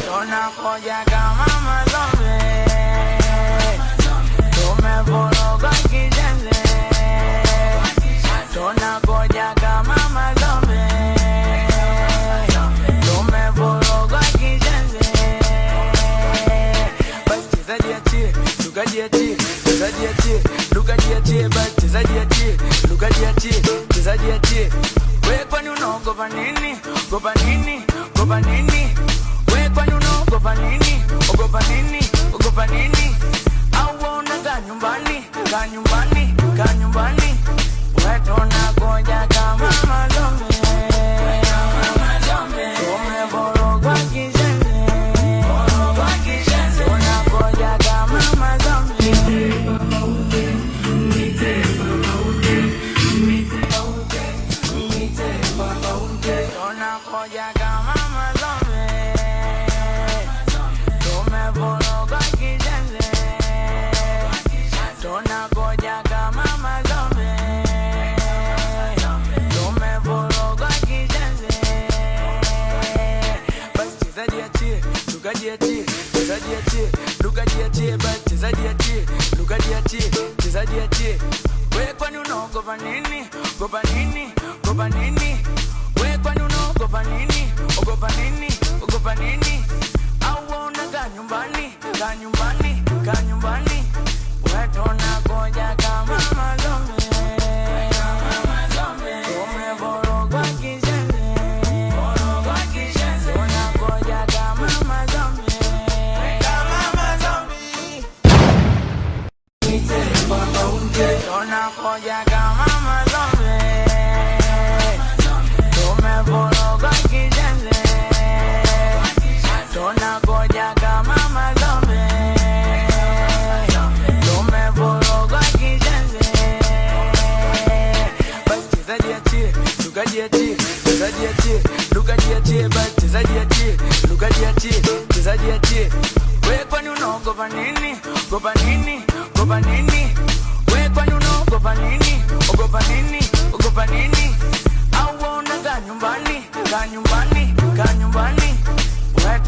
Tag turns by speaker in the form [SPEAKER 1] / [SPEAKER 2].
[SPEAKER 1] Tunakuja kama mazombi, tumevurugwa kijenzi. Tunakuja kama mazombi, tumevurugwa kijenzi. Basi chezaji achie, lukaji achie, chezaji achie, lukaji achie. Basi chezaji achie, lukaji achie, chezaji achie. Wewe kwani unaogopa nini? Gopa nini? Gopa nini? Wewe kwani unaogopa nini? Ogopa nini? Ogopa nini? Au unakaa nyumbani? Kaa nyumbani, kaa nyumbani. Wewe tunakuja kama mazombi, tumevurugwa kijenzi. Tunakuja kama mazombi. Tunakuja kama mazombi, tumevurugwa kijenzi. Tunakuja kama mazombi, tumevurugwa kijenzi. Basi chezaji achie, lukaji achie, chezaji achie, lukaji achie. Basi chezaji achie, lukaji achie, chezaji achie. Wewe kwani unaogopa nini? Gopa nini? Gopa nini? Wewe kwani unaogopa nini? Ogopa nini? Ogopa nini? Au unakaa nyumbani? Kaa nyumbani, kaa nyumbani. Wewe tunakuja kama mazombi, tumevurugwa kijenzi. Tunakuja kama mazombi, tunakuja kama mazombi, tumevurugwa kijenzi. Tunakuja kama mazombi, tumevurugwa kijenzi. Basi chezaji achie, lukaji achie, chezaji achie, lukaji achie. Basi chezaji achie, lukaji achie, chezaji achie. Wewe kwani unaogopa nini? Gopa nini? Gopa nini? Wewe kwani unaogopa nini? Ogopa nini? Ogopa nini? Au unakaa nyumbani? Kaa nyumbani, kaa nyumbani. Wewe